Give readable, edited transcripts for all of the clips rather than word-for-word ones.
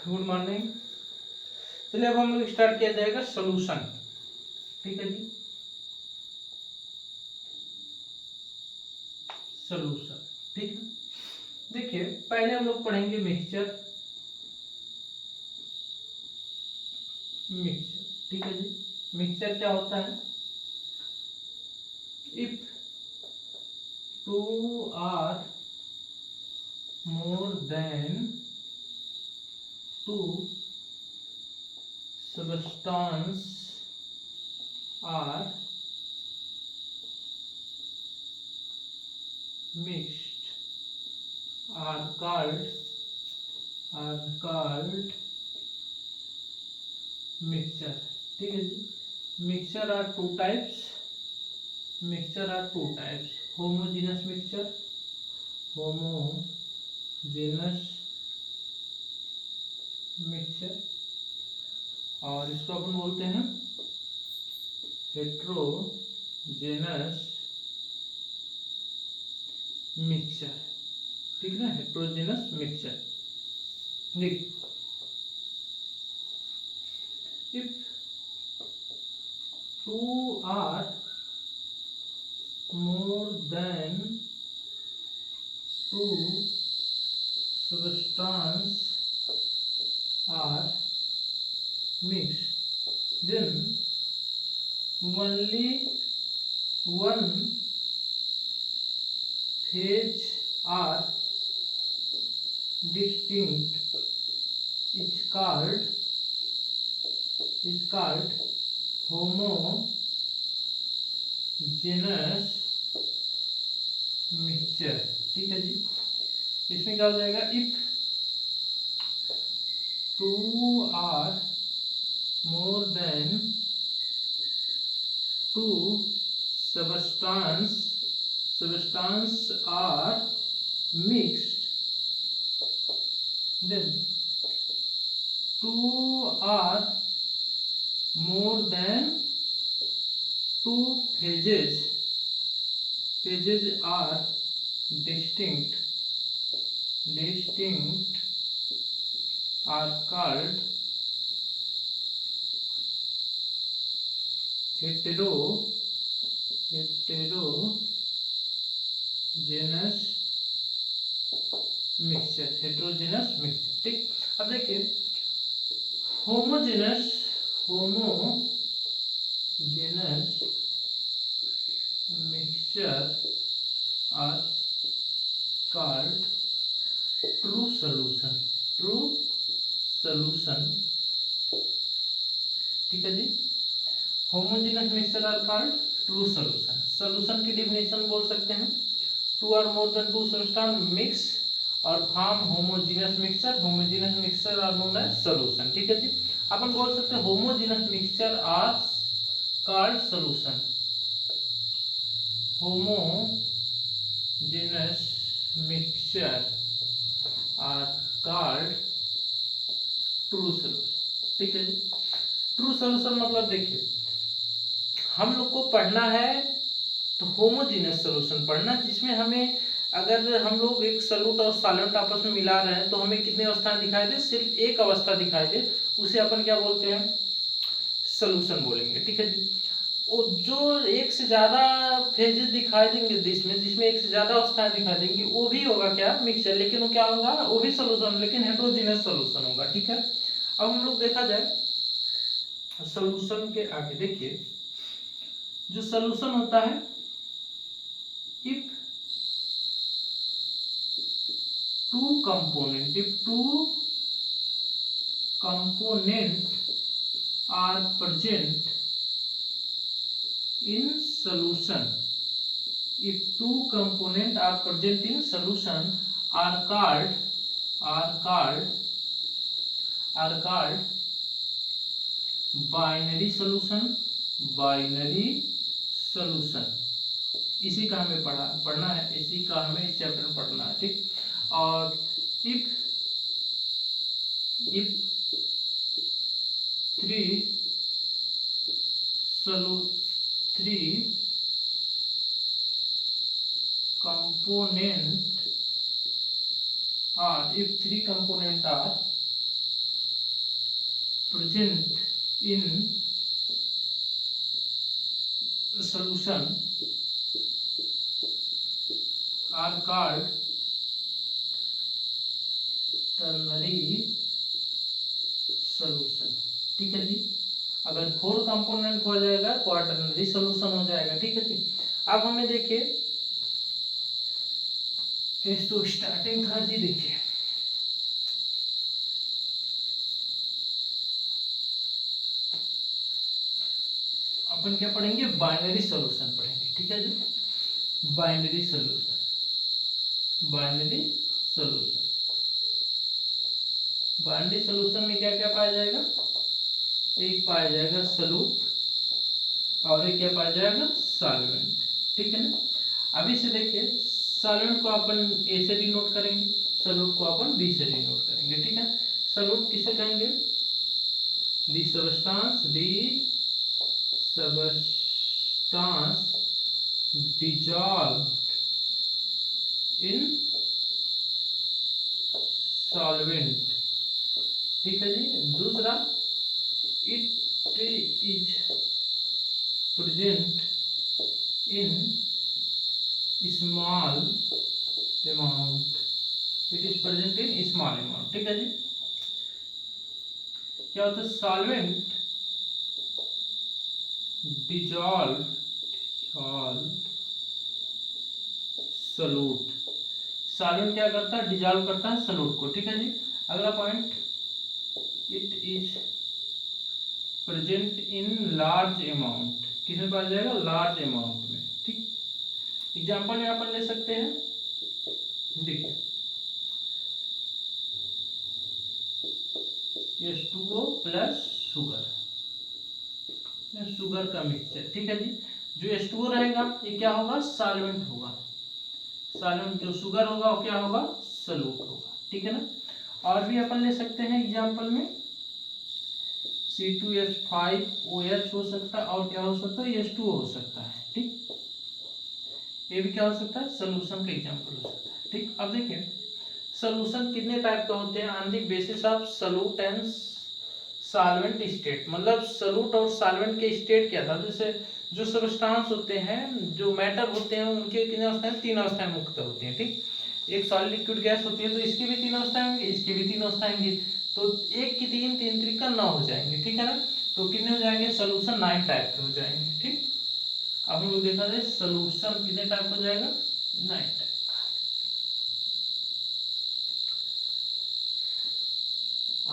Good morning. चलिए अब हम लोग स्टार्ट किया जाएगा सोल्यूशन। ठीक है जी, सोल्यूशन। ठीक है, देखिए पहले हम लोग पढ़ेंगे मिक्सचर। मिक्सचर, ठीक है जी। मिक्सचर क्या होता है? If two or more than two substance are mixed are called mixture। ठीक है जी। mixture are two types, homogeneous mixture, और इसको अपन बोलते हैं हेट्रोजेनस मिक्सचर। ठीक है ना, heterogeneous mixture. If two or more than two substance are mixed, then only one phase are distinct is called homogeneous mixture। ठीक है जी। इसमें क्या हो जाएगा? If two or more than two substance are mixed, then two are more than two phases are distinct are called heterogeneous mixture। ठीक, अब देखिए homogeneous mixture are called true solution. ठीक है जी। Homogeneous mixture are called true solution. Solution की definition बोल सकते हैं, two or more than two substance mix और form homogeneous mixture are known as solution. ठीक है जी। अपन बोल सकते हैं homogeneous mixture are called solution. Homogeneous mixture are called true solution. ठीक है जी। ट्रू सॉल्यूशन मतलब देखिए हम लोग को पढ़ना है तो होमोजेनस सॉल्यूशन पढ़ना, जिसमें हमें अगर हम लोग एक सॉल्यूट और सॉल्वेंट आपस में मिला रहे हैं तो हमें कितनी अवस्थाएं दिखाई दे? सिर्फ एक अवस्था दिखाई दे, उसे अपन क्या बोलते हैं? सॉल्यूशन बोलेंगे। ठीक है जी। और जो एक से ज्यादा फेजेस दिखाई देंगे जिसमें एक से ज्यादा अवस्थाएं दिखाई देंगी वो भी होगा क्या? मिक्सचर। लेकिन वो क्या होगा? वो भी सॉल्यूशन, लेकिन हेटेरोजेनस सॉल्यूशन होगा। ठीक है। अब हम लोग देखा जाए सॉल्यूशन के आगे, देखिए जो सॉल्यूशन होता है, if two component are present in solution, if two components are present in solution are called binary solution. इसी का हमें पढ़ना है, इसी का हमें इस चैप्टर में पढ़ना है। ठीक। और if three component are present in solution are called ternary solution। ठीक है जी, अगर 4 कंपोनेंट हो जाएगा क्वाटरनरी सॉल्यूशन हो जाएगा। ठीक है जी, अब हमें देखिए इस तो स्टार्टिंग था जी, देखिए अपन क्या पढ़ेंगे, बाइनरी सॉल्यूशन पढ़ेंगे। ठीक है जी, binary solution, binary solution, binary solution में क्या क्या पाया जाएगा, एक पाया जाएगा सॉल्यूट और एक क्या पाया जाएगा, सॉल्वेंट। ठीक है ना, अभी से देखिए सॉल्वेंट को अपन ए से डिनोट करेंगे, सॉल्यूट को अपन बी से डिनोट करेंगे। ठीक है, सॉल्यूट किसे कहेंगे, the substance, the substance dissolved in solvent। ठीक है जी, दूसरा it is present in small amount, it is present in small amount। ठीक है जी, क्या होता है, सॉल्वेंट dissolve सॉल्यूट, सॉल्वेंट क्या करता है, डिजॉल्व करता है सॉल्यूट को। ठीक है जी, अगला point, it is present in large amount, किसमें पाया जाएगा, लार्ज अमाउंट में। ठीक, एग्जांपल में अपन ले सकते हैं, देखिए H2O प्लस शुगर, शुगर का मिक्सचर। ठीक है जी, जो H2O रहेगा ये क्या होगा, सॉल्वेंट होगा, सॉल्वेंट, जो शुगर होगा वो क्या होगा, सॉल्यूट होगा। ठीक है ना, और भी अपन ले सकते हैं एग्जांपल में C2H5OH हो सकता है, और क्या हो सकता है, H2O हो सकता है। ठीक, ये भी क्या हो सकता है, सॉल्यूशन का एग्जांपल हो सकता है। ठीक, अब देखिए सॉल्यूशन कितने टाइप के होते हैं, on the basis of solute and solvent state, मतलब सॉल्यूट और सॉल्वेंट के स्टेट क्या था, जैसे जो सब्सटेंस होते हैं, जो मैटर होते हैं, उनके कितने अवस्थाएं, 3 अवस्थाएं मुक्त होती हैं। ठीक, एक सॉलिड लिक्विड गैस होती है तो इसकी भी 3 अवस्थाएं होंगी, इसकी भी 3 अवस्थाएं होंगी, तो एक की 3, 3 त्रिका 9 हो जाएंगे। ठीक है ना, तो कितने हो जाएंगे, सोल्यूशन 9 टाइप के हो जाएंगे। ठीक, अब हम लोग देखा जाए सोल्यूशन कितने टाइप हो जाएगा, 9 type.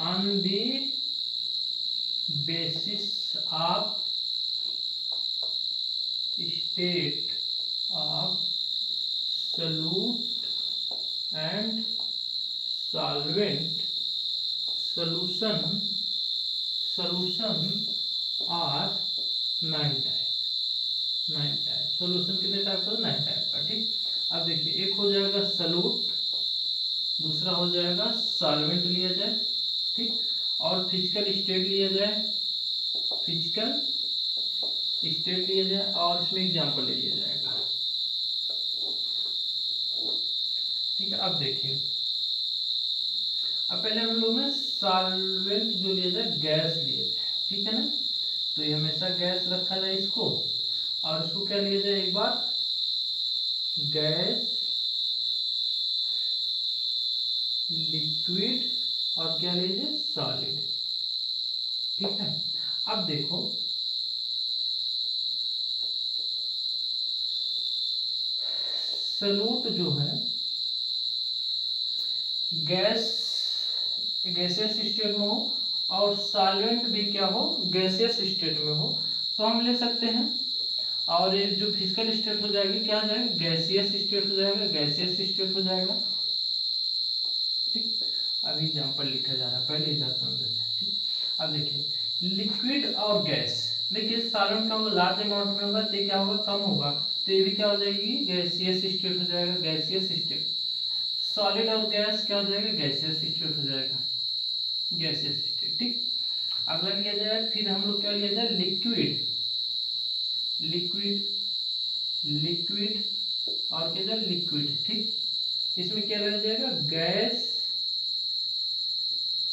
On the basis of state of solute and solvent solution are 9 type, 9 type solution कितने टाइप का, 9 टाइप का। ठीक, अब देखिए एक हो जाएगा सॉल्यूट, दूसरा हो जाएगा सॉल्वेंट लिया जाए। ठीक, और फिजिकल स्टेट लिया जाए, फिजिकल स्टेट लिया जाए, और इसमें एग्जांपल ले लिया जाएगा। ठीक है, अब देखिए, अब पहले हम लोग ना सॉल्वेंट जो लिया जाए, गैस लिया जाए। ठीक है ना, तो ये हमेशा गैस रखा जाए इसको, और इसको क्या लिया जाए, एक बार गैस, लिक्विड, और क्या लीजिए, सॉलिड। ठीक है, अब देखो सॉल्यूट जो है गैस, गैसियस स्टेट में हो, और सॉल्वेंट भी क्या हो, गैसियस स्टेट में हो, तो हम ले सकते हैं, और ये जो फिजिकल स्टेट हो जाएगी क्या हो जाएगा, गैसियस स्टेट हो जाएगा, गैसियस स्टेट हो जाएगा। ठीक, अभी एग्जांपल लिखा जा रहा है, पहले इधर समझते हैं। ठीक, अब देखिए लिक्विड और गैस, देखिए सॉल्वेंट का होगा लार्ज अमाउंट में होगा तो क्या होगा, कम होगा, तो ये भी क्या हो जाएगी, गैसियस स्टेट हो जाएगा, गैसियस स्टेट। सॉलिड और गैस क्या हो जाएगा, गैसियस स्टेट हो जाएगा, गैसियस स्टेट। ठीक, अगला लिया जाए, फिर हम लोग क्या लिया जाए, लिक्विड, लिक्विड, लिक्विड, और क्या जाए, लिक्विड। ठीक, इसमें क्या लिया जाएगा, गैस,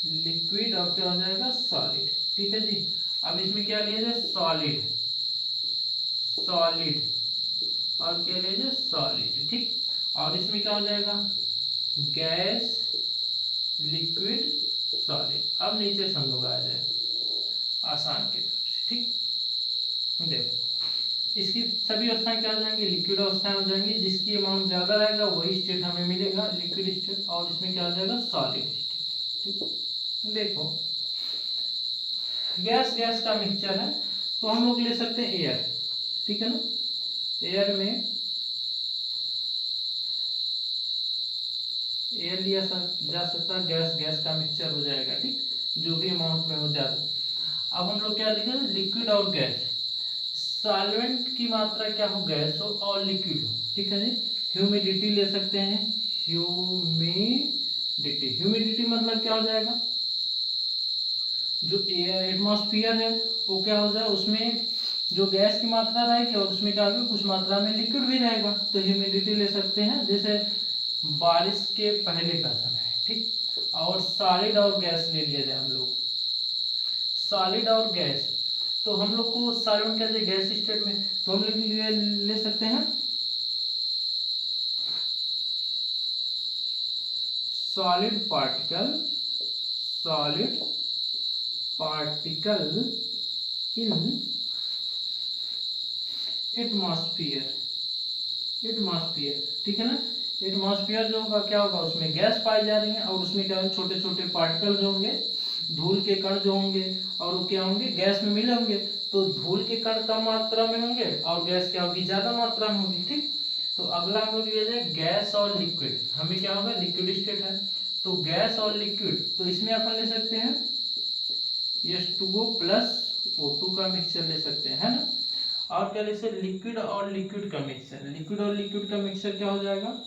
लिक्विड और क्या हो जाएगा सॉलिड। ठीक है जी। अब इसमें क्या लिया जाए सॉलिड, सॉलिड और क्या लिया जाए सॉलिड। ठीक। और इसमें क्या हो जाएगा गैस, लिक्विड, सॉलिड। अब नीचे से हम लोग आ जाए आसान की तरफ से। ठीक। देखो इसकी सभी अवस्थाएं क्या हो जाएंगी लिक्विड अवस्थाएं हो जाएंगी। जिसकी अमाउंट ज्यादा रहेगा वही स्टेट हमें मिलेगा लिक्विड स्टेट, और इसमें क्या हो जाएगा सॉलिड स्टेट। ठीक। देखो गैस गैस का मिक्सचर है तो हम लोग ले सकते हैं एयर। ठीक है ना। एयर में एयर लिया जा सकता है, गैस गैस का मिक्सचर हो जाएगा। ठीक। जो भी अमाउंट में हो जाता। अब हम लोग क्या लिखेंगे लिक्विड और गैस। सॉल्वेंट की मात्रा क्या हो गैस हो और लिक्विड हो। ठीक है जी। ह्यूमिडिटी ले सकते हैं, ह्यूमिडिटी। ह्यूमिडिटी मतलब क्या हो जाएगा जो एटमॉस्फेयर है वो क्या हो जाए उसमें जो गैस की मात्रा रहेगी और उसमें क्या होगा कुछ मात्रा में लिक्विड भी रहेगा, तो ह्यूमिडिटी ले सकते हैं जैसे बारिश के पहले का समय है। ठीक। और सॉलिड और गैस ले लिया जाए हम लोग, सॉलिड और गैस। तो हम लोग को सॉल्वेंट क्या है गैस स्टेट में, तो हम लोग ले सकते हैं solid particle, solid particle in atmosphere, atmosphere. ठीक है ना। एटमॉस्फेयर जो होगा क्या होगा उसमें गैस पाई जा रही है और उसमें क्या छोटे छोटे पार्टिकल जो होंगे धूल के कण जो होंगे और वो क्या होंगे गैस में मिले होंगे। तो धूल के कण कम मात्रा में होंगे और गैस क्या होगी ज्यादा मात्रा में होगी। ठीक। तो अगला हम लोग लिया जाए गैस और लिक्विड। हमें क्या होगा लिक्विड स्टेट है तो गैस और लिक्विड, तो इसमें अपन ले सकते हैं H2O प्लस O2 का मिक्सचर ले सकते हैं, है ना। और क्या ले सकते लिक्विड और लिक्विड का मिक्सचर। लिक्विड और लिक्विड का मिक्सचर क्या हो जाएगा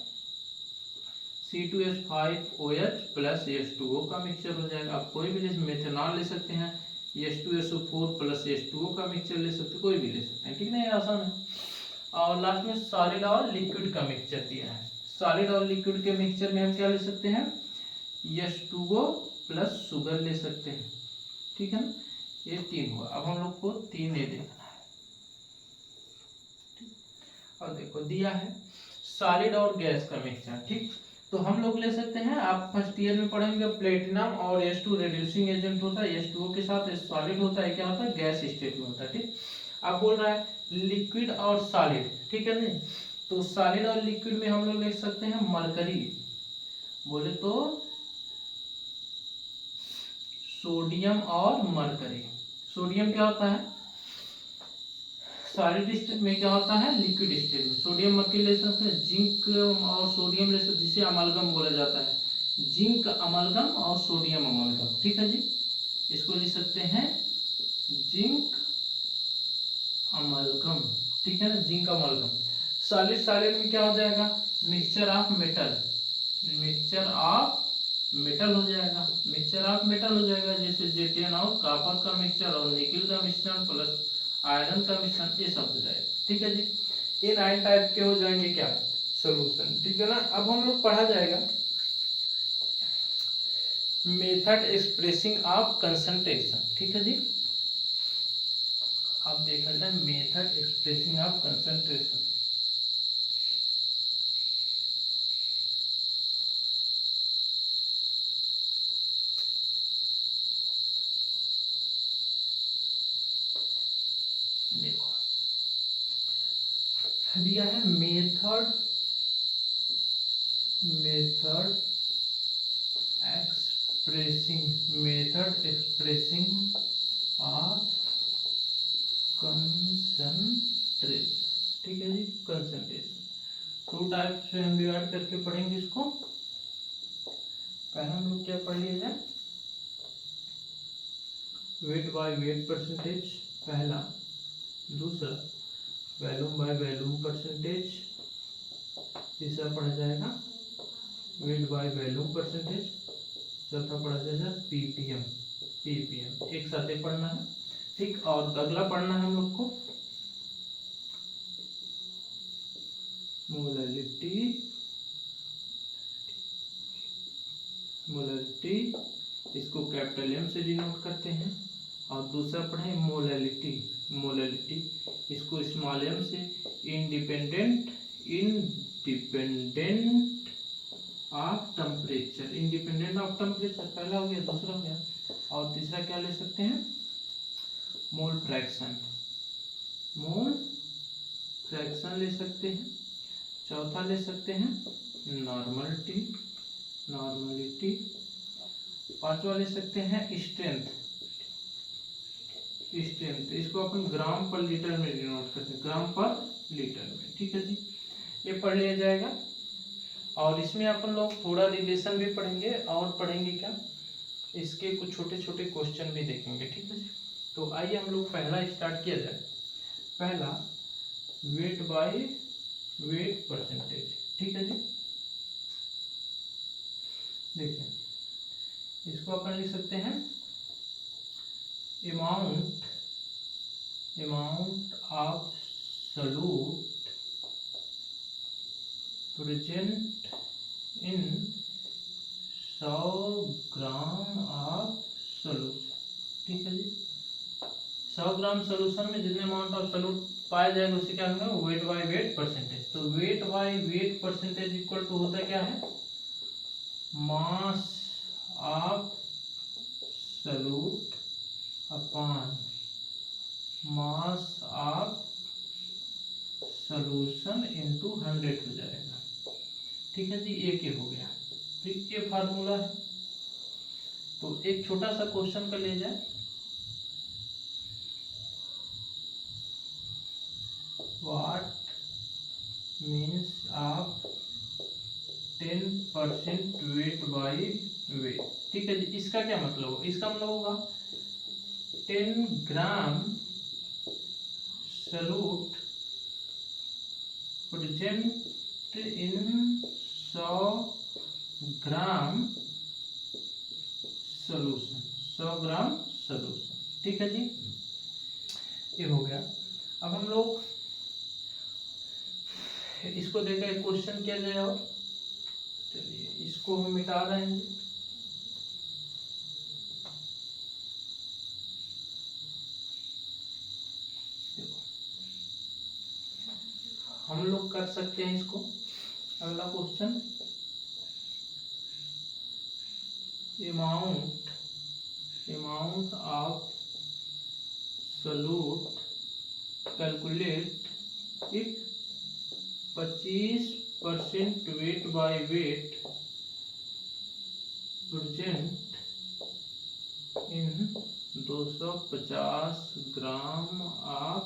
C2H5OH प्लस H2O का मिक्सचर हो जाएगा। आप कोई भी मेथनॉल ले सकते हैं, H2SO4 प्लस H2O का मिक्सचर ले सकते हैं, कोई भी ले सकते हैं। ठीक है ना, ये आसान है। और लास्ट में सॉलिड और लिक्विड का मिक्सचर दिया है। सॉलिड और लिक्विड के मिक्सचर में हम क्या ले सकते हैं H2O प्लस शुगर ले सकते हैं। ठीक है ना, ये तीन हुआ। अब हम लोग को तीन ये देखना है। और देखो दिया है सॉलिड और गैस का मिक्सचर। ठीक। तो हम लोग ले सकते हैं, आप फर्स्ट ईयर में पढ़ेंगे प्लेटिनम और H2 रिड्यूसिंग एजेंट होता है, H2O के साथ सॉलिड होता है, क्या होता है गैस स्टेट में होता है। ठीक। अब बोल रहा है लिक्विड और सॉलिड। ठीक है नहीं, तो सॉलिड और लिक्विड में हम लोग लिख सकते हैं मरकरी, बोले तो सोडियम और मरकरी। सोडियम क्या होता है सॉलिड स्टेट में, क्या होता है लिक्विड स्टेट में। सोडियम मरकरी ले सकते हैं, जिंक और सोडियम ले सकते हैं जिसे अमलगम बोला जाता है, जिंक अमलगम और सोडियम अमलगम। ठीक है जी, इसको लिख सकते हैं जिंक अमलगम। ठीक है ना, जिंक अमलगम। सॉलिड सॉलिड में क्या हो जाएगा mixture of metal, mixture of metal हो जाएगा, मिक्सचर ऑफ मेटल हो जाएगा जैसे जेटेन और कॉपर का मिक्सचर और निकल का मिश्रण प्लस आयरन का मिश्रण, ये सब हो जाएगा। ठीक है जी, ये 9 टाइप के हो जाएंगे क्या सोल्यूशन। ठीक है ना। अब हम लोग पढ़ा जाएगा मेथड एक्सप्रेसिंग ऑफ कंसंट्रेशन। ठीक है जी, अब देखा जाए मेथड एक्सप्रेसिंग ऑफ कंसंट्रेशन। देखो दिया है method, method expressing, method expressing of concentration. ठीक है जी, कंसंट्रेशन 2 टाइप से हम डिवाइड करके पढ़ेंगे इसको। पहला हम लोग क्या पढ़ लिया जाए वेट बाय वेट परसेंटेज पहला, दूसरा वैल्यूम बाय वैल्यूम परसेंटेज, तीसरा पढ़ा जाएगा वेट बाय वैल्यूम परसेंटेज, चौथा पढ़ा जाएगा पीपीएम, पीपीएम एक साथ ही पढ़ना है। ठीक। और अगला पढ़ना है हम लोग को मोलैलिटी, मोलैलिटी इसको कैपिटल एम से डिनोट करते हैं। और दूसरा पढ़े मोलैलिटी, मोलैलिटी इसको स्मॉल एम से। Independent of temperature, independent of temperature पहला हो गया, दूसरा हो गया। और तीसरा क्या ले सकते हैं, मोल फ्रैक्शन, मोल फ्रैक्शन ले सकते हैं। चौथा ले सकते हैं नॉर्मलिटी, नॉर्मलिटी। पांचवा ले सकते हैं स्ट्रेंथ, स्ट्रेंथ इसको अपन ग्राम पर लीटर में डिनोट करते हैं, ग्राम पर लीटर में। ठीक है जी, ये पढ़ लिया जाएगा। और इसमें अपन लोग थोड़ा रिलेशन भी पढ़ेंगे और पढ़ेंगे क्या, इसके कुछ छोटे छोटे क्वेश्चन भी देखेंगे। ठीक है जी, तो आइए हम लोग पहला स्टार्ट किया जाए। पहला वेट बाय वेट परसेंटेज। ठीक है जी, देखिए इसको अपन लिख सकते हैं amount of solute present in 100 gram of solution. ठीक है जी, 100 ग्राम सॉल्यूशन में जितने अमाउंट ऑफ सॉल्यूट पाया जाएगा उसे क्या होगा, वेट बाय वेट परसेंटेज। तो weight by weight percentage equal to होता क्या है, mass of solute upon mass of solution into 100 हो जाएगा। ठीक है जी, एक ये हो गया। ठीक, ये फार्मूला है। तो एक छोटा सा क्वेश्चन कर ले जाए, what means of 10% wait by wait. ठीक है जी, इसका क्या मतलब होगा, इसका मतलब होगा 10 gram solute present in 100 gram solution, 100 gram solution. ठीक है जी, ये हो गया। अब हम लोग इसको देखा एक क्वेश्चन किया जाए, और चलिए इसको हम मिटा रहे हैं। देखो हम लोग कर सकते हैं इसको। अगला question, amount of solute calculate if 25% wait by wait present in 250 gram of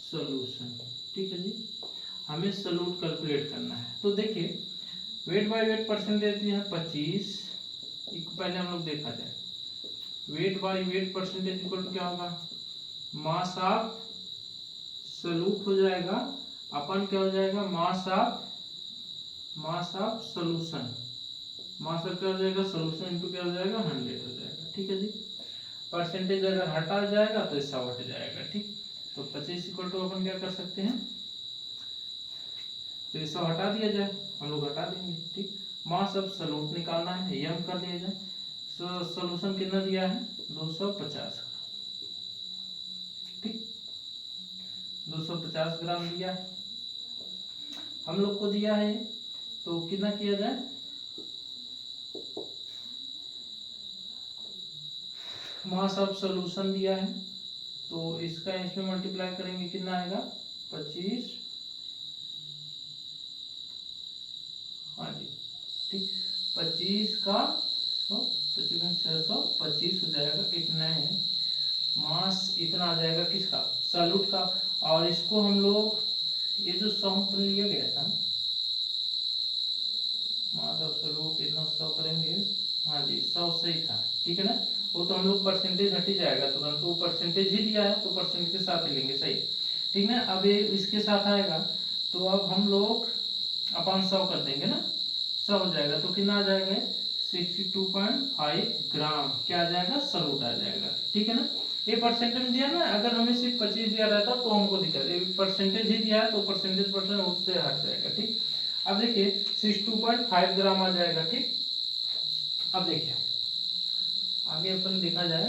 solution. ठीक है जी, हमें सॉल्यूट कैलकुलेट करना है। तो देखिए वेट बाय वेट परसेंटेज है 25, पहले हम लोग देखा जाए। Weight by weight percentage equal to क्या होगा, मास ऑफ सॉल्यूट हो जाएगा अपन क्या हो जाएगा, मास ऑफ सॉल्यूशन, मास ऑफ क्या हो जाएगा, सॉल्यूशन इनटू क्या हो जाएगा, 100 हो जाएगा। ठीक है जी, परसेंटेज अगर हटा जाएगा तो 100 हट जाएगा। ठीक, तो 25 इक्वल टू अपन क्या कर सकते हैं, तो 100 हटा दिया जाए, हम लोग हटा देंगे। ठीक, मास ऑफ सॉल्यूट निकालना है, ये हम कर दिया जाए। सॉल्यूशन कितना दिया है, 250। ठीक, 250 ग्राम दिया है हम लोग को दिया है, तो कितना किया जाए, मास ऑफ सॉल्यूशन दिया है, तो इसका इसमें मल्टीप्लाई करेंगे, कितना आएगा 25। हाँ जी, ठीक, 25 का 625 हो जाएगा। इतना है मास, इतना आ जाएगा किसका, सॉल्यूट का। और इसको हम लोग ये जो 100 पर लिया गया था, मास ऑफ सॉल्यूट इतना 100 करेंगे। हाँ जी, 100 सही था। ठीक है ना, वो तो हम लोग परसेंटेज हट ही जाएगा तुरंत, तो परसेंटेज ही दिया है तो परसेंटेज के साथ ही लेंगे। सही, ठीक ना। अब ये इसके साथ आएगा तो अब हम लोग अपन 100 कर देंगे ना, 100 हो जाएगा तो कितना आ जाएगा, 62.5 ग्राम क्या आ जाएगा, सॉल्यूट आ जाएगा। ठीक है ना, ये परसेंटेज दिया ना, अगर हमें सिर्फ 25 दिया रहता तो हमको दिक्कत, परसेंटेज ही दिया है तो परसेंटेज उससे हट जाएगा। ठीक, अब देखिए 62.5 ग्राम आ जाएगा। ठीक, अब देखिए आगे अपन देखा जाए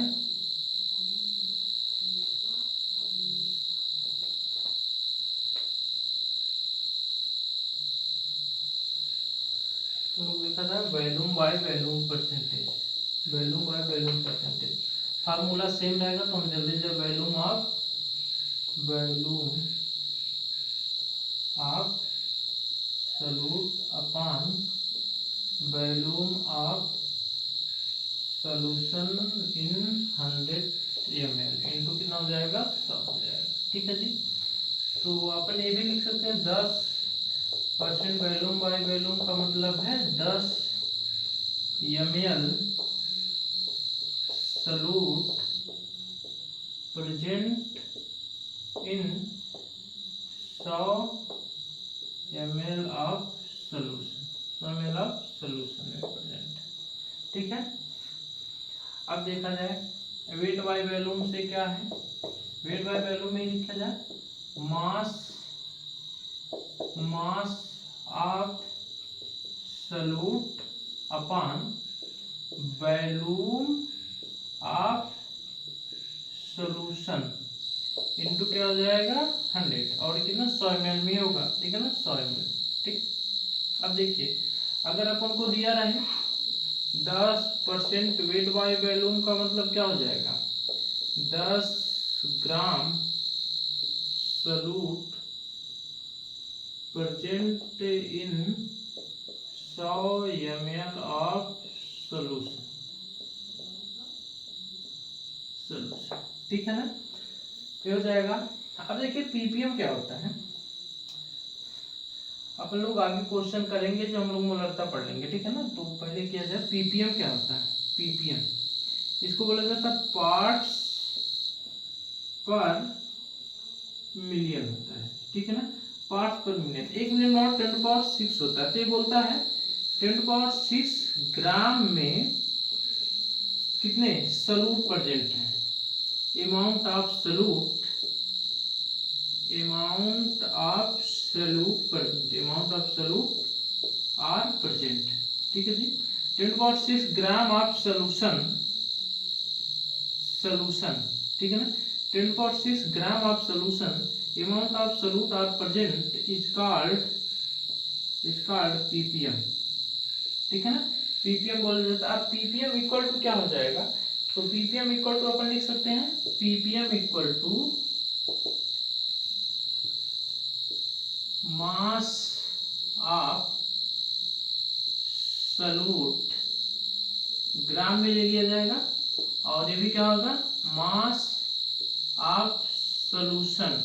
तो देखा जाए volume by volume percentage, volume by volume percentage formula same रहेगा, तो हम जल्दी से volume of solute upon volume of solution in 100 ml into कितना हो जाएगा 100 हो जाएगा। ठीक है जी। तो अपन ये भी लिख सकते हैं 10% वॉल्यूम बाय वॉल्यूम का मतलब है 10 ml solute present in 100 ml of solution, 100 ml of solution में प्रेजेंट। ठीक है। अब देखा जाए वेट बाय वॉल्यूम से क्या है, वेट बाय वॉल्यूम में लिखा जाए मास of solute upon volume of solution into क्या हो जाएगा 100 और कितना 100 ml में होगा। ठीक है ना 100 ml। ठीक। अब देखिए अगर अपन को दिया रहे 10% वेट बाय वॉल्यूम का मतलब क्या हो जाएगा 10 gram solute present in 100 ml of solution. ठीक है ना, ये हो जाएगा। अब देखिए पीपीएम क्या होता है, अपन लोग आगे क्वेश्चन करेंगे जो हम लोग मोलरता पढ़ लेंगे। ठीक है ना, तो पहले किया जाए पीपीएम क्या होता है। पीपीएम इसको बोला जाता है पार्ट्स पर मिलियन होता है। ठीक है ना, पार्ट्स पर मिलियन। 1 मिलियन नॉट 10⁻6 होता है, तो ये बोलता है 10⁻6 ग्राम में कितने सॉल्यूट प्रेजेंट है। Amount of solute are present. ठीक है जी। 10⁻6 ग्राम ऑफ सॉल्यूशन। ठीक है ना, 10⁻6 gram of solution amount of solute are present is called PPM. ठीक है ना, पीपीएम बोला जाता है। अब पीपीएम इक्वल टू क्या हो जाएगा, तो पीपीएम इक्वल टू अपन लिख सकते हैं ppm equal to mass of solute gram में ले लिया जाएगा, और ये भी क्या होगा मास ऑफ सॉल्यूशन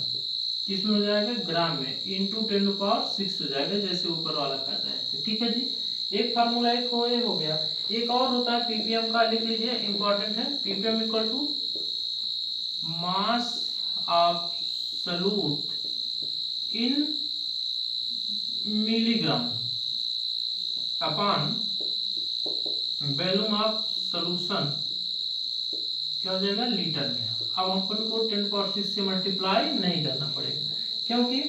किस में हो जाएगा ग्राम में, इंटू 10⁻6 हो जाएगा, जैसे ऊपर वाला कर रहे थे। ठीक है जी। एक फार्मूला एक हो गया। एक और होता है पीपीएम का, लिख लीजिए इंपॉर्टेंट है। PPM equal to mass of solute in milligram upon volume of solution क्या हो जाएगा लीटर में। अब अपन को 10⁻6 से मल्टीप्लाई नहीं करना पड़ेगा, क्योंकि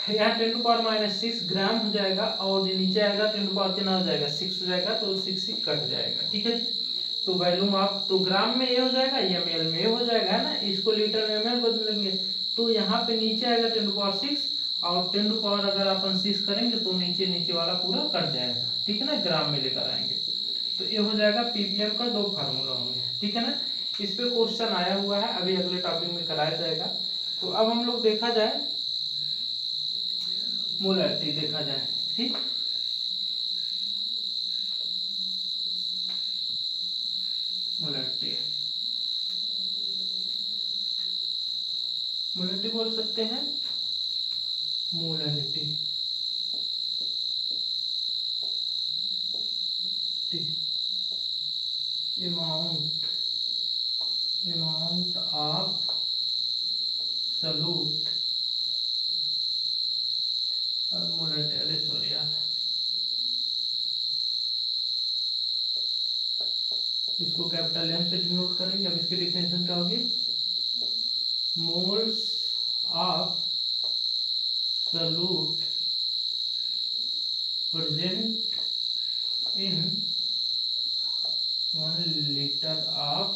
यहाँ 10⁻6 ग्राम हो जाएगा, और जो नीचे आएगा 10⁻6 कितना हो जाएगा 6 हो जाएगा, तो 6 ही कट जाएगा। ठीक है, तो वॉल्यूम ऑफ तो ग्राम में ये हो जाएगा, एमएल में ये हो जाएगा, है ना। इसको लीटर में एमएल बदलेंगे, तो यहाँ पे नीचे आएगा 10⁻6 और 10 अगर अपन 6 करेंगे तो नीचे वाला पूरा कट जाएगा। ठीक है ना, ग्राम में लेकर आएंगे, तो ये हो जाएगा पीपीएम का 2 फार्मूला हो गया। ठीक है ना, इस पे क्वेश्चन आया हुआ है, अभी अगले टॉपिक में कराया जाएगा। तो अब हम लोग देखा जाए मोलैरिटी देखा जाए। ठीक, मोलैरिटी बोल सकते हैं molarity. Amount of solute molarity, अरे सॉरी यार, इसको कैपिटल एम से डिनोट करेंगे। अब इसकी डेफिनेशन क्या होगी, moles of solute present in 1 liter of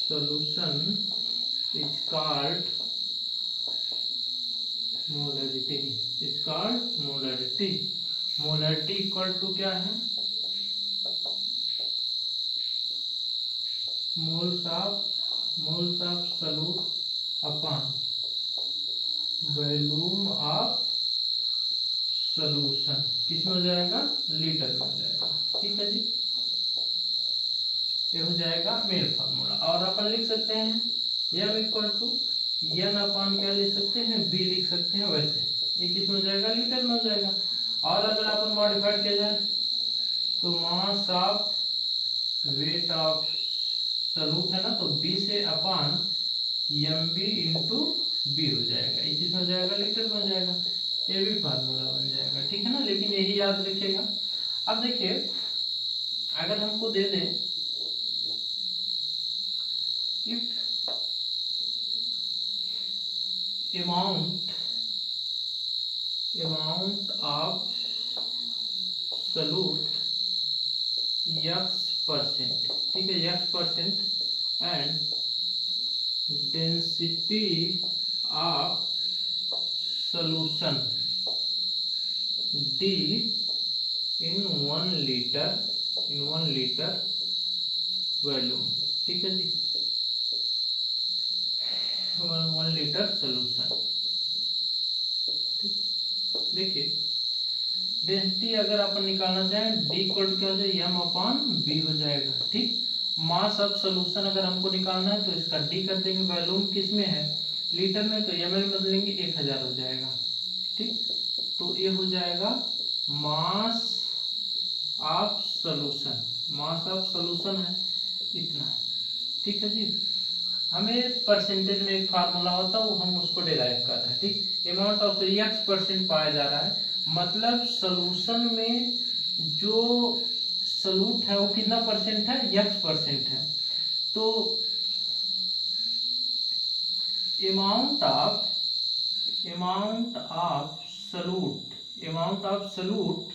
solution is called molarity. Is called molarity. Molarity equal to क्या है? Moles of solute upon volume of solution. किस में हो जाएगा? लीटर में हो जाएगा। ठीक है जी, ये हो जाएगा मेन फार्मूला। और अपन लिख सकते हैं m equal to n upon क्या लिख सकते हैं? b लिख सकते हैं। वैसे ये किस में हो जाएगा? लीटर में हो जाएगा। और अगर अपन मॉडिफाइड किया जाए तो mass of weight of solute है ना, तो b से अपॉन mb इंटू b हो जाएगा। ये किस में हो जाएगा? लीटर में हो जाएगा। ये भी फार्मूला बन जाएगा। ठीक है ना, लेकिन यही याद रखिएगा। अब देखिए, अगर हमको दे दें if amount of solute x%, ठीक है, x%, and density of solution d in 1 liter volume. ठीक है जी, 1 लीटर सोल्यूशन। देखिए, डेंसिटी अगर अपन निकालना चाहें d इक्वल टू क्या हो जाएगा? m अपॉन b हो जाएगा। ठीक, मास ऑफ सोल्यूशन अगर हमको निकालना है तो इसका d कर देंगे। वॉल्यूम किस में है? लीटर में, तो ml में बदलेंगे 1000 हो जाएगा। ठीक, तो ये हो जाएगा mass of solution. Mass of solution है इतना। ठीक है जी, हमें परसेंटेज में एक फार्मूला होता है, वो हम उसको डिराइव कर रहे हैं। ठीक, अमाउंट ऑफ x% पाया जा रहा है, मतलब सोल्यूशन में जो सॉल्यूट है वो कितना परसेंट है? x% है। तो amount of solute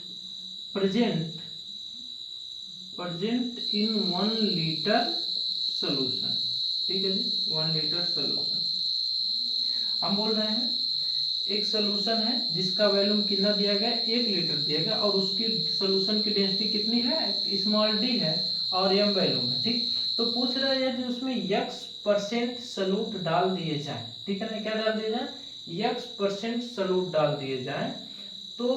present in 1 litre solution. ठीक है जी, 1 लीटर सोल्यूशन हम बोल रहे हैं। एक सोल्यूशन है जिसका वॉल्यूम कितना दिया गया? 1 लीटर दिया गया, और उसकी सोल्यूशन की डेंसिटी कितनी है? स्मॉल d है, और m वॉल्यूम है। ठीक, तो पूछ रहा है यदि उसमें x% सॉल्यूट डाल दिए जाए, ठीक है ना, क्या डाल दिए जाए? x% सॉल्यूट डाल दिए जाए तो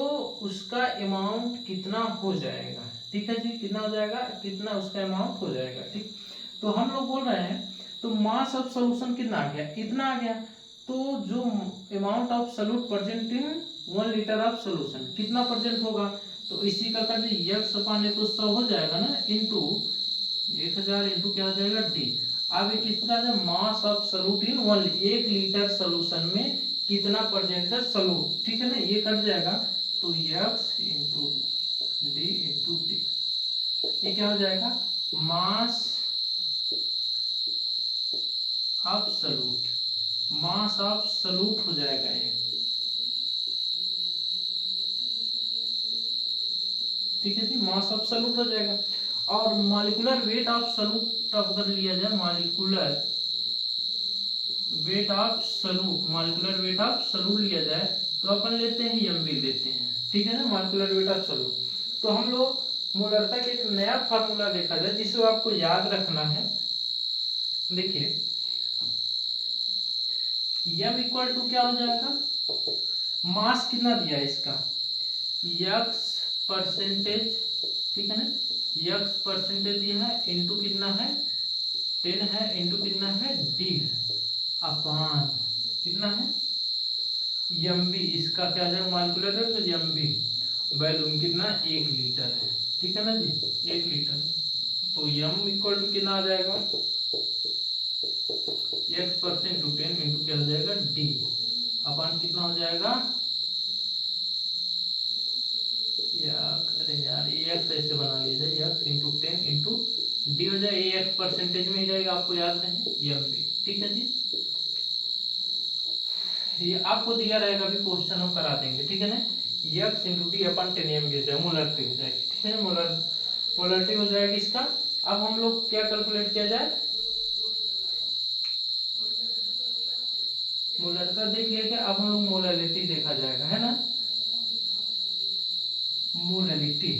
उसका अमाउंट कितना हो जाएगा? ठीक है जी, कितना हो जाएगा? कितना उसका अमाउंट हो जाएगा? ठीक, तो हम लोग बोल रहे हैं, तो मास ऑफ सॉल्यूशन कितना आ गया? इतना आ गया। तो जो amount of solute present in 1 litre of solution कितना परसेंट होगा? तो इसी का कर दे x अपान ये तो 100 हो जाएगा ना, इंटू 1000 इंटू क्या हो जाएगा? d। अब ये किस प्रकार से मास of solute in 1 litre solution में कितना परसेंट है सॉल्यूट? ठीक है ना, ये कट जाएगा, तो x into d into d, ये क्या हो जाएगा? मास of solute, mass of solute हो जाएगा ये। ठीक है जी, मास ऑफ सॉल्यूट हो जाएगा। और मॉलिक्यूलर वेट ऑफ सॉल्यूट अगर लिया जाए, मॉलिक्यूलर वेट ऑफ सॉल्यूट लिया जाए तो अपन लेते हैं mv लेते हैं। ठीक है ना, मॉलिक्यूलर वेट ऑफ सॉल्यूट। तो हम लोग मोलरता के एक नया फार्मूला देखा जाए जिसे आपको याद रखना है। देखिए, m इक्वल टू क्या हो जाएगा? मास कितना दिया है इसका? x%, ठीक है ना, x% दिया है, इंटू कितना है? 10 है, इंटू कितना है? d है, अपान कितना है? mv, इसका क्या जाएगा? मॉलिक्यूलर वेट, तो mv वॉल्यूम कितना? 1 लीटर है। ठीक है ना जी, 1 लीटर। तो m इक्वल टू कितना आ जाएगा? x% इंटू 10 इंटू क्या हो जाएगा? d, अपान कितना हो जाएगा? अरे यार, x ऐसे बना लीजिए, x इंटू 10 इंटू d हो जाए, x परसेंटेज में ही जाएगा, आपको याद रहे mv। ठीक है जी, ये आपको दिया रहेगा, अभी क्वेश्चन हम करा देंगे। ठीक है ना, x इंटू d अपन 10 mv हो जाए, मोलरिटी हो जाएगी। ठीक है ना, मोलरिटी हो जाएगा इसका। अब हम लोग क्या कैलकुलेट किया जाए, मोलरिटी देख लिया क्या, अब हम लोग मोलरिटी देखा जाएगा, है ना। मोलरिटी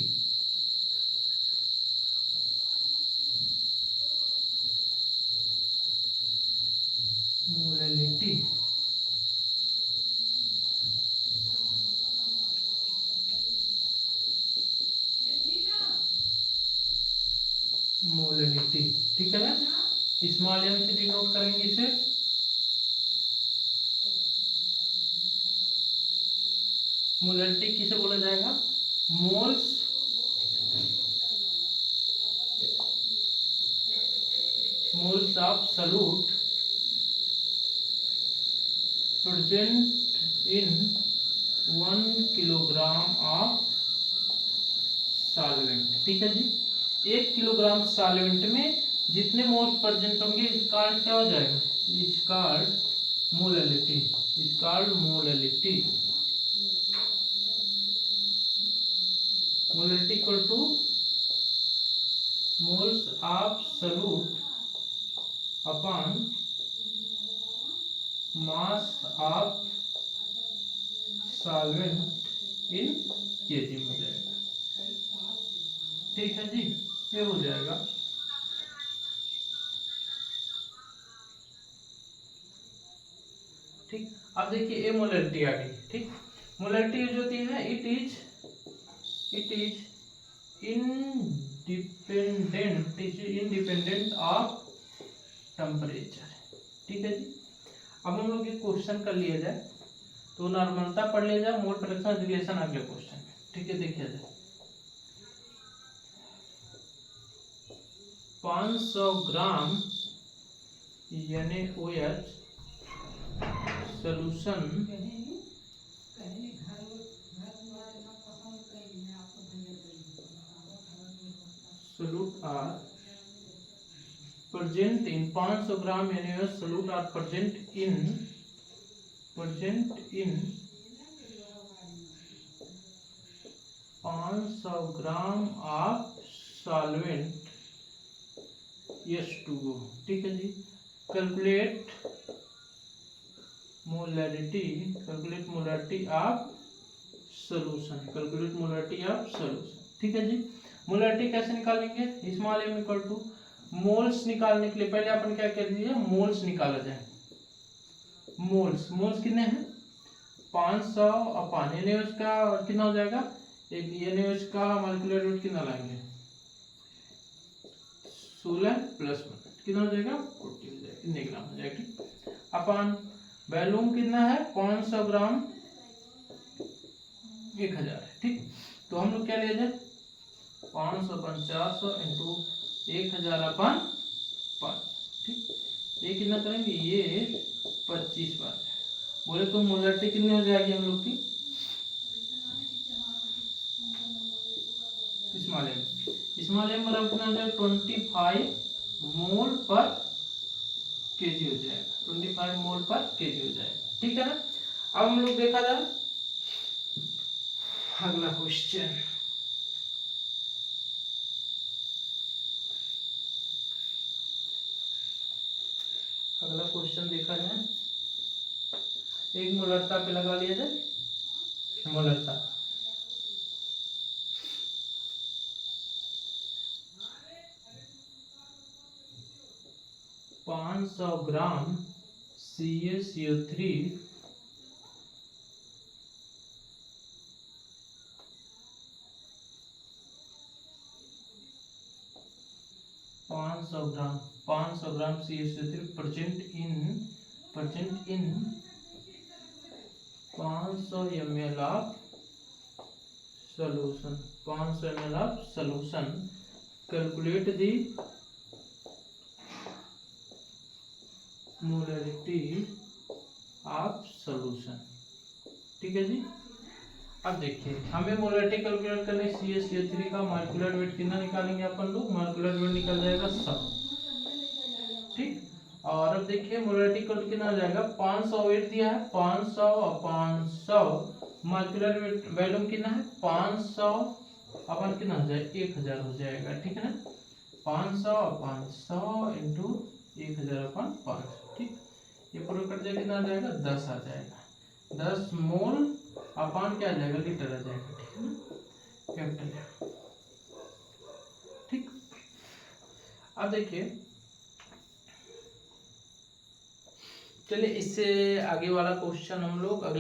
मोलरिटी मोलरिटी, ठीक है ना। स्मॉल एम से डिनोट करेंगे इसे। मोलरिटी किसे बोला जाएगा, moles moles of solute present in 1 kilogram of solvent, ठीक है जी। 1 किलोग्राम सॉल्वेंट में जितने मोल्स प्रेजेंट होंगे इसका अर्थ क्या हो जाएगा, इसका मोलरिटी, इसका molarity, molarity equal two moles of solute upon mass of solvent in KG हो जाएगा, ठीक है जी, ये हो जाएगा। ठीक, अब देखिए ये मोलरिटी आ गई, ठीक। मोलरिटी जो होती है it is independent of temperature, ठीक है जी। अब हम लोग एक क्वेश्चन कर लिया जाए, तो नॉर्मलता पढ़ लिया जाए, मोल फ्रैक्शन रिलेशन अगले क्वेश्चन में, ठीक है। देखिए जाए 500 ग्राम NaOH solution solute are present in 500 gram NaOH solute are present in 500 gram of solvent H2O, ठीक है जी। कैलकुलेट मोलरिटी ऑफ सॉल्यूशन, ठीक है जी। मोलरिटी कैसे निकालेंगे, small m equal two moles निकालने के लिए पहले अपन क्या कर दीजिए, मोल्स निकाला जाए। मोल्स कितने हैं, 500 अपॉन NaOH का कितना हो जाएगा, एक NaOH का मॉलिक्यूलर वेट कितना लाएंगे 16 प्लस 1 कितना हो जाएगा 40 हो जाएगा, कितने ग्राम हो जाएगा, ठीक। अपॉन वॉल्यूम कितना है 500 ग्राम 1000 है, ठीक। तो हम लोग क्या ले जाए 550 इंटू 1000 अपन 5, ठीक। ये कितना करेंगे, ये 25 बार बोले तो मोलरिटी कितनी हो जाएगी हम लोग की, स्मॉल एम बराबर कितना हो जाएगा 25 मोल पर केजी हो जाएगा, 25 मोल पर केजी हो जाएगा, ठीक है ना। अब हम लोग देखा जाए अगला क्वेश्चन, देखा जाए, एक मोलरता पे लगा लिया जाए, मोलरता 500 ग्राम CaCO3 500 gram CaCO3 present in 500 ml of solution, 500 ml of solution, calculate the molarity of solution, ठीक है जी। अब देखिए हमें मोलरिटी कैलकुलेट करने CaCO3 का मॉलिक्यूलर वेट कितना निकालेंगे अपन लोग, मॉलिक्यूलर वेट निकल जाएगा 100, ठीक। और अब देखिए मोलरिटी कितना हो जाएगा 500 वेट दिया है, 500 अपॉन 100 मॉलिक्यूलर वेट वॉल्यूम कितना है 500 अपन कितना हो जाए 1000 हो जाएगा, ठीक है ना। 500 इंटू 1000 अपन 500, ठीक। ये पूरा कट जाएगा, कितना आ जाएगा 10 आ जाएगा। 10 मोल अपन क्या आ जाएगा लीटर आ जाएगा, ठीक है ना, कैपिटल, ठीक। अब देखिए, चलिए इससे आगे वाला क्वेश्चन हम लोग अगले